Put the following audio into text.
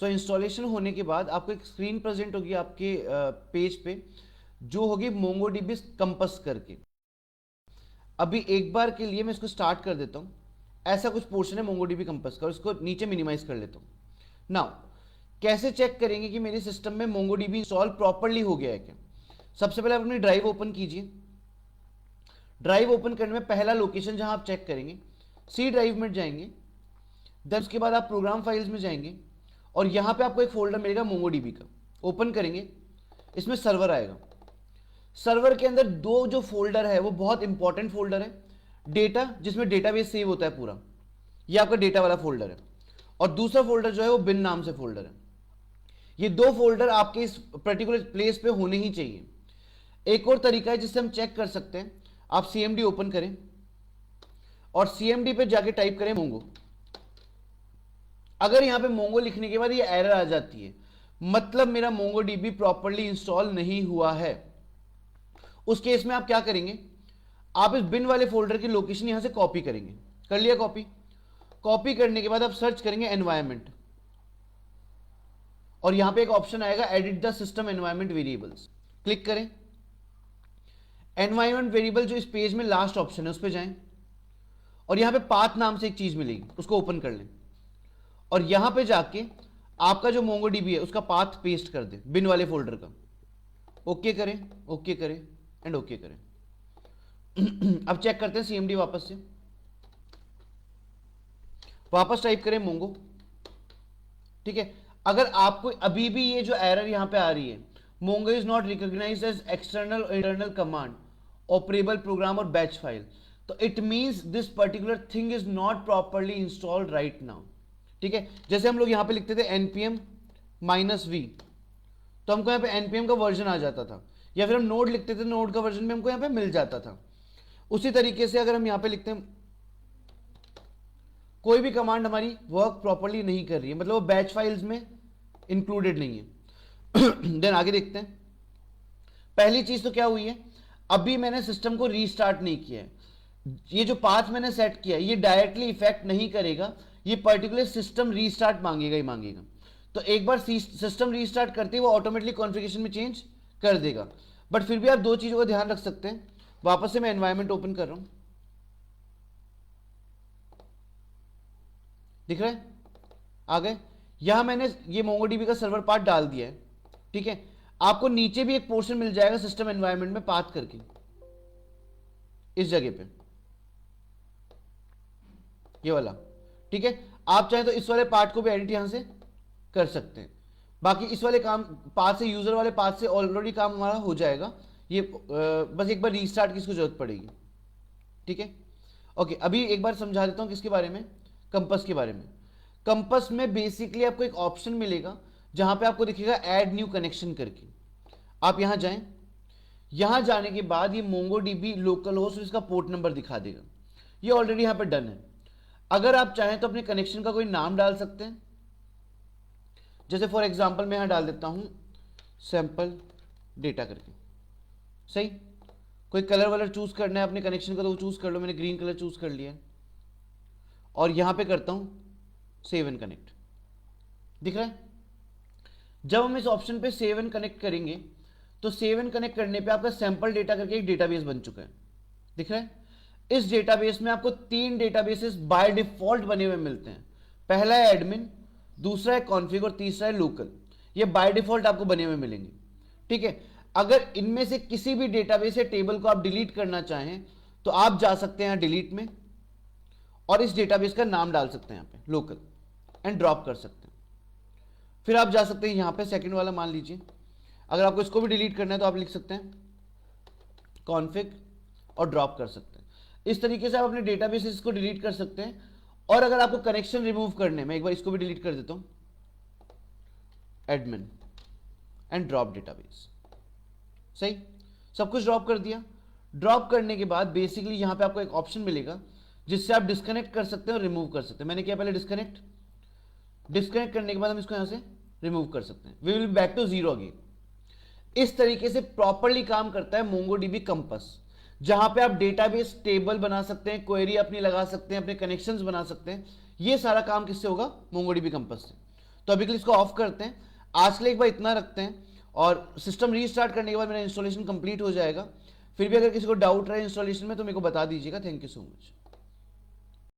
सो installation होने के बाद आपको एक स्क्रीन प्रेजेंट होगी आपके पेज पे, जो होगी मोंगोडीबी कंपास करके। अभी एक बार के लिए मैं इसको स्टार्ट कर देता हूँ। ऐसा कुछ पोर्शन है मोंगोडीबी कंपास का, और इसको नीचे मिनिमाइज कर लेता हूँ। नाउ कैसे चेक करेंगे कि मेरे सिस्टम में मोंगोडीबी इंस्टॉल प्रॉपर्ली हो गया है क्या? सबसे पहले आप अपनी ड्राइव ओपन कीजिए। ड्राइव ओपन करने में पहला लोकेशन जहां आप चेक करेंगे, सी ड्राइव में जाएंगे। देन उसके बाद आप प्रोग्राम फाइल्स में जाएंगे और यहां पे आपको एक फोल्डर मिलेगा मोंगोडीबी का। ओपन करेंगे, इसमें सर्वर आएगा। सर्वर के अंदर दो जो फोल्डर है वो बहुत इंपॉर्टेंट फोल्डर है। डेटा, जिसमें डेटाबेस सेव होता है पूरा, ये आपका डेटा वाला फोल्डर है। और दूसरा फोल्डर जो है वो बिन नाम से फोल्डर है। ये दो फोल्डर आपके इस पर्टिकुलर प्लेस पे होने ही चाहिए। एक और तरीका है जिससे हम चेक कर सकते हैं, आप सीएमडी ओपन करें और सीएमडी पे जाके टाइप करें मोंगो। अगर यहां पे मोंगो लिखने के बाद ये एरर आ जाती है, मतलब मेरा मोंगो डीबी प्रॉपरली इंस्टॉल नहीं हुआ है। उस केस में आप क्या करेंगे, आप इस बिन वाले फोल्डर की लोकेशन यहां से कॉपी करेंगे। कर लिया कॉपी? कॉपी करने के बाद आप सर्च करेंगे एनवायरमेंट, और यहां पे एक ऑप्शन आएगा edit the system environment variables. Click करें। एनवायरमेंट वेरिएबल जो इस पेज में लास्ट ऑप्शन है उस पर जाएं, और यहां पे पाथ नाम से एक चीज मिलेगी, उसको ओपन कर लें। और यहां पे जाके आपका जो मोंगोडीबी है उसका पाथ पेस्ट कर दें बिन वाले फोल्डर का। ओके करें, ओके करें एंड ओके करें। अब चेक करते हैं सीएमडी वापस से। वापस टाइप करें मोंगो। ठीक है, अगर आपको अभी भी ये जो एरर यहां पे आ रही है, Mongo is not recognized as external और इंटरनल कमांड, ऑपरेबल प्रोग्राम और बैच फाइल, तो it means this particular thing is not properly installed right now. ठीक है, जैसे हम लोग यहां पे लिखते थे npm -v, तो हमको यहां पे npm का वर्जन आ जाता था, या फिर हम नोड लिखते थे, नोड का वर्जन भी हमको यहां पे मिल जाता था। उसी तरीके से अगर हम यहां पे लिखते हैं कोई भी कमांड हमारी वर्क प्रॉपरली नहीं कर रही है, मतलब वो बैच फाइल्स में इंक्लूडेड नहीं है। देन आगे देखते हैं। पहली चीज तो क्या हुई है, अभी मैंने सिस्टम को रीस्टार्ट नहीं किया है। ये जो पाथ मैंने सेट किया है ये डायरेक्टली इफेक्ट नहीं करेगा, ये पर्टिकुलर सिस्टम रीस्टार्ट मांगेगा ही मांगेगा। तो एक बार सिस्टम रीस्टार्ट करते ही वो ऑटोमेटिकली कॉन्फ़िगरेशन में चेंज कर देगा। बट फिर भी आप दो चीजों का ध्यान रख सकते हैं। वापस से मैं एनवायरनमेंट ओपन कर रहा हूं, दिख रहा है? आ गए। यहां मैंने ये मोंगोडीबी का सर्वर पार्ट डाल दिया है। ठीक है, आपको नीचे भी एक पोर्शन मिल जाएगा सिस्टम एनवायरनमेंट में पाथ करके, इस जगह पे ये वाला। ठीक है, आप चाहें तो इस वाले पार्ट को भी एडिट यहां से कर सकते हैं। बाकी इस वाले काम पाथ से, यूजर वाले पाथ से ऑलरेडी काम हमारा हो जाएगा। ये बस एक बार रीस्टार्ट की इसको जरूरत पड़ेगी। ठीक है, ओके। अभी एक बार समझा देता हूं किसके बारे में, कंपास के बारे में। कंपास में बेसिकली आपको एक ऑप्शन मिलेगा जहां पे आपको दिखेगा ऐड न्यू कनेक्शन करके। आप यहां जाएं, यहां जाने के बाद ये मोंगोडीबी लोकल होस्ट और इसका पोर्ट नंबर दिखा देगा। ये ऑलरेडी यहां पे डन है। अगर आप चाहें तो अपने कनेक्शन का कोई नाम डाल सकते हैं। जैसे फॉर एग्जांपल मैं यहां डाल देता हूं सैंपल डेटा करके। सही, कोई कलर वलर चूज करना है अपने कनेक्शन का तो वो चूज कर लो, मैंने ग्रीन कलर चूज कर लिया। और यहां पे करता हूं सेव एंड कनेक्ट। दिख रहा है? जब हम इस ऑप्शन पे सेव एंड कनेक्ट करेंगे तो सेव एंड कनेक्ट करने पे आपका सैंपल डेटा करके एक डेटाबेस बन चुका है। दिख रहा है? इस डेटाबेस में आपको 3 डेटाबेसेस बाय डिफॉल्ट बने हुए मिलते हैं। पहला है एडमिन, दूसरा है कॉन्फ़िग और तीसरा है लोकल। ये बाय डिफॉल्ट आपको बने हुए मिलेंगे। ठीक है, अगर इनमें से किसी भी डेटाबेस या टेबल को आप डिलीट करना चाहें तो आप जा सकते हैं डिलीट में और इस डेटाबेस का नाम डाल सकते हैं यहां पे लोकल एंड ड्रॉप कर सकते हैं। फिर आप जा सकते हैं यहां पे सेकंड वाला, मान लीजिए अगर आपको इसको भी डिलीट करना है तो आप लिख सकते हैं कॉन्फ़िग और ड्रॉप कर सकते हैं। इस तरीके से आप अपने डेटाबेसेस को डिलीट कर सकते हैं। और अगर आपको कनेक्शन रिमूव करने में, एक बार इसको भी डिलीट कर देता हूं, एडमिन एंड ड्रॉप डेटाबेस। सही, सब कुछ ड्रॉप कर दिया। ड्रॉप करने के बाद बेसिकली यहां पे आपको एक ऑप्शन मिलेगा जिससे आप डिस्कनेक्ट कर सकते हैं और रिमूव कर सकते हैं। मैंने किया पहले डिस्कनेक्ट। डिस्कनेक्ट करने के बाद हम इसको यहां से रिमूव कर सकते हैं। We will be back to zero again. इस तरीके से प्रॉपरली काम करता है मोंगोडीबी कंपास, जहां पे आप डेटाबेस टेबल बना सकते हैं, क्वेरी अपनी लगा सकते हैं, अपने कनेक्शंस बना सकते हैं। ये सारा काम किससे होगा? मोंगोडीबी कंपास से। तो अभी के लिए इसको ऑफ करते हैं। आज के लिए एक बार इतना रखते हैं, और सिस्टम रीस्टार्ट करने के बाद मेरा इंस्टॉलेशन कंप्लीट हो जाएगा। फिर भी अगर किसी को डाउट रहे इंस्टॉलेशन में तो मेरे को बता दीजिएगा। Thank you so much.